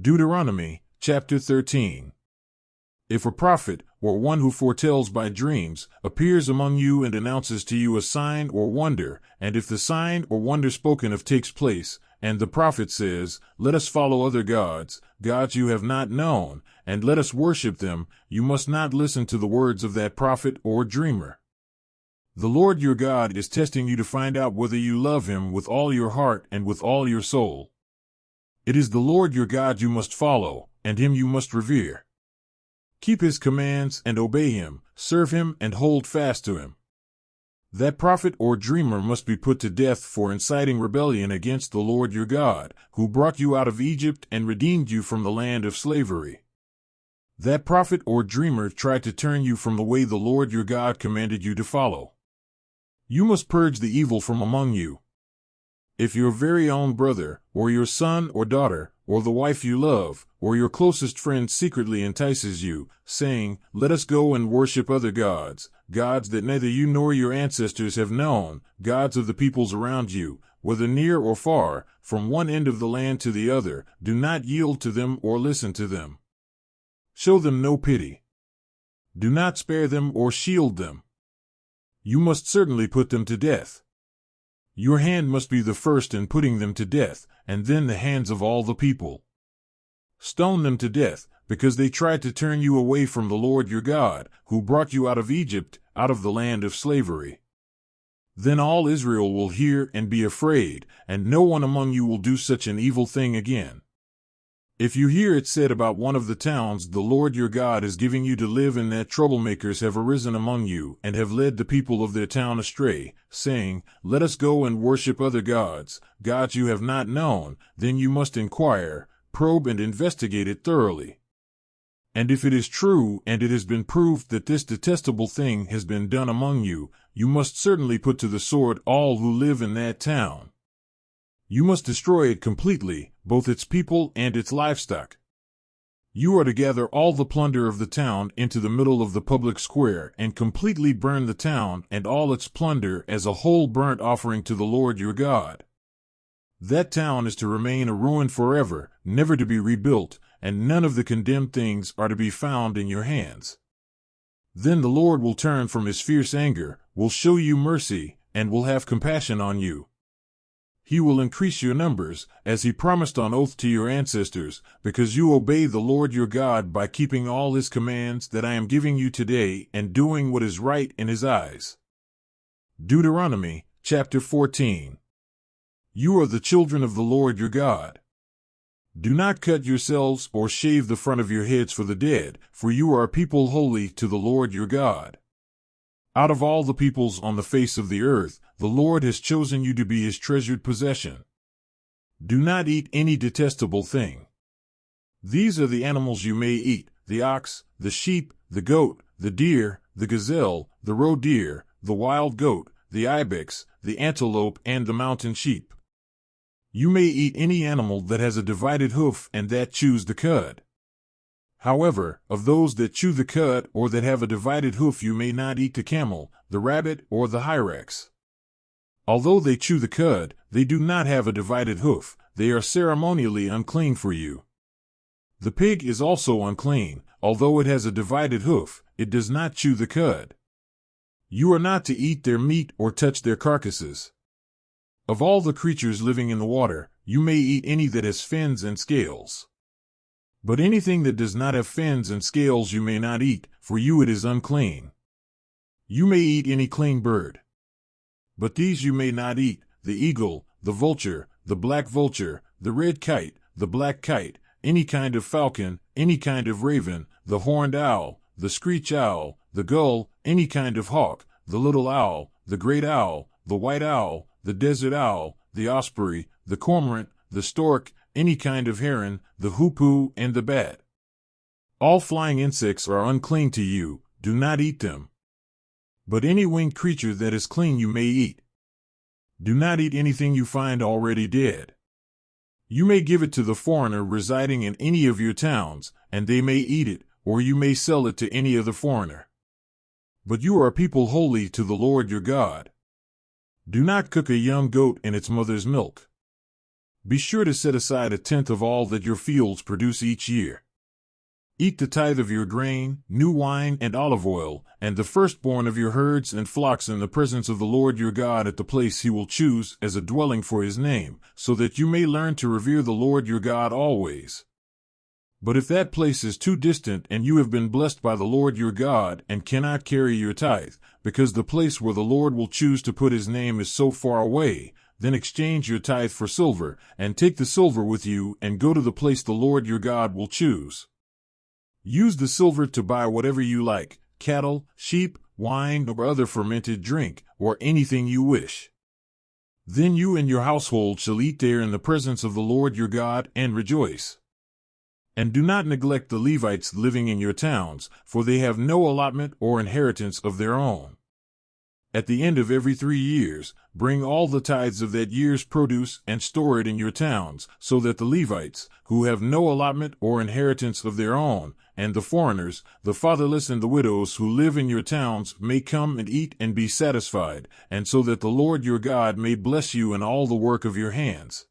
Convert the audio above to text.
Deuteronomy, chapter 13. If a prophet, or one who foretells by dreams, appears among you and announces to you a sign or wonder, and if the sign or wonder spoken of takes place, and the prophet says, "Let us follow other gods, gods you have not known, and let us worship them," you must not listen to the words of that prophet or dreamer. The Lord your God is testing you to find out whether you love him with all your heart and with all your soul. It is the Lord your God you must follow, and him you must revere. Keep his commands and obey him, serve him and hold fast to him. That prophet or dreamer must be put to death for inciting rebellion against the Lord your God, who brought you out of Egypt and redeemed you from the land of slavery. That prophet or dreamer tried to turn you from the way the Lord your God commanded you to follow. You must purge the evil from among you. If your very own brother, or your son or daughter, or the wife you love, or your closest friend secretly entices you, saying, "Let us go and worship other gods, gods that neither you nor your ancestors have known, gods of the peoples around you, whether near or far, from one end of the land to the other," do not yield to them or listen to them. Show them no pity. Do not spare them or shield them. You must certainly put them to death. Your hand must be the first in putting them to death, and then the hands of all the people. Stone them to death, because they tried to turn you away from the Lord your God, who brought you out of Egypt, out of the land of slavery. Then all Israel will hear and be afraid, and no one among you will do such an evil thing again. If you hear it said about one of the towns the Lord your God is giving you to live in that troublemakers have arisen among you and have led the people of their town astray, saying, "Let us go and worship other gods, gods you have not known," then you must inquire, probe and investigate it thoroughly. And if it is true and it has been proved that this detestable thing has been done among you, you must certainly put to the sword all who live in that town. You must destroy it completely, both its people and its livestock. You are to gather all the plunder of the town into the middle of the public square and completely burn the town and all its plunder as a whole burnt offering to the Lord your God. That town is to remain a ruin forever, never to be rebuilt, and none of the condemned things are to be found in your hands. Then the Lord will turn from his fierce anger, will show you mercy, and will have compassion on you. He will increase your numbers, as he promised on oath to your ancestors, because you obey the Lord your God by keeping all his commands that I am giving you today and doing what is right in his eyes. Deuteronomy, chapter 14. You are the children of the Lord your God. Do not cut yourselves or shave the front of your heads for the dead, for you are a people holy to the Lord your God. Out of all the peoples on the face of the earth, the Lord has chosen you to be his treasured possession. Do not eat any detestable thing. These are the animals you may eat: the ox, the sheep, the goat, the deer, the gazelle, the roe deer, the wild goat, the ibex, the antelope, and the mountain sheep. You may eat any animal that has a divided hoof and that chews the cud. However, of those that chew the cud or that have a divided hoof you may not eat the camel, the rabbit, or the hyrax. Although they chew the cud, they do not have a divided hoof, they are ceremonially unclean for you. The pig is also unclean, although it has a divided hoof, it does not chew the cud. You are not to eat their meat or touch their carcasses. Of all the creatures living in the water, you may eat any that has fins and scales. But anything that does not have fins and scales you may not eat, for you it is unclean. You may eat any clean bird. But these you may not eat: the eagle, the vulture, the black vulture, the red kite, the black kite, any kind of falcon, any kind of raven, the horned owl, the screech owl, the gull, any kind of hawk, the little owl, the great owl, the white owl, the desert owl, the osprey, the cormorant, the stork, any kind of heron, the hoopoe, and the bat. All flying insects are unclean to you, do not eat them. But any winged creature that is clean you may eat. Do not eat anything you find already dead. You may give it to the foreigner residing in any of your towns, and they may eat it, or you may sell it to any other foreigner. But you are a people holy to the Lord your God. Do not cook a young goat in its mother's milk. Be sure to set aside 1/10 of all that your fields produce each year. Eat the tithe of your grain, new wine, and olive oil, and the firstborn of your herds and flocks in the presence of the Lord your God at the place he will choose as a dwelling for his name, so that you may learn to revere the Lord your God always. But if that place is too distant and you have been blessed by the Lord your God and cannot carry your tithe, because the place where the Lord will choose to put his name is so far away, then exchange your tithe for silver, and take the silver with you and go to the place the Lord your God will choose. Use the silver to buy whatever you like, cattle, sheep, wine, or other fermented drink, or anything you wish. Then you and your household shall eat there in the presence of the Lord your God and rejoice. And do not neglect the Levites living in your towns, for they have no allotment or inheritance of their own. At the end of every 3 years, bring all the tithes of that year's produce and store it in your towns, so that the Levites, who have no allotment or inheritance of their own, and the foreigners, the fatherless and the widows who live in your towns may come and eat and be satisfied, and so that the Lord your God may bless you in all the work of your hands.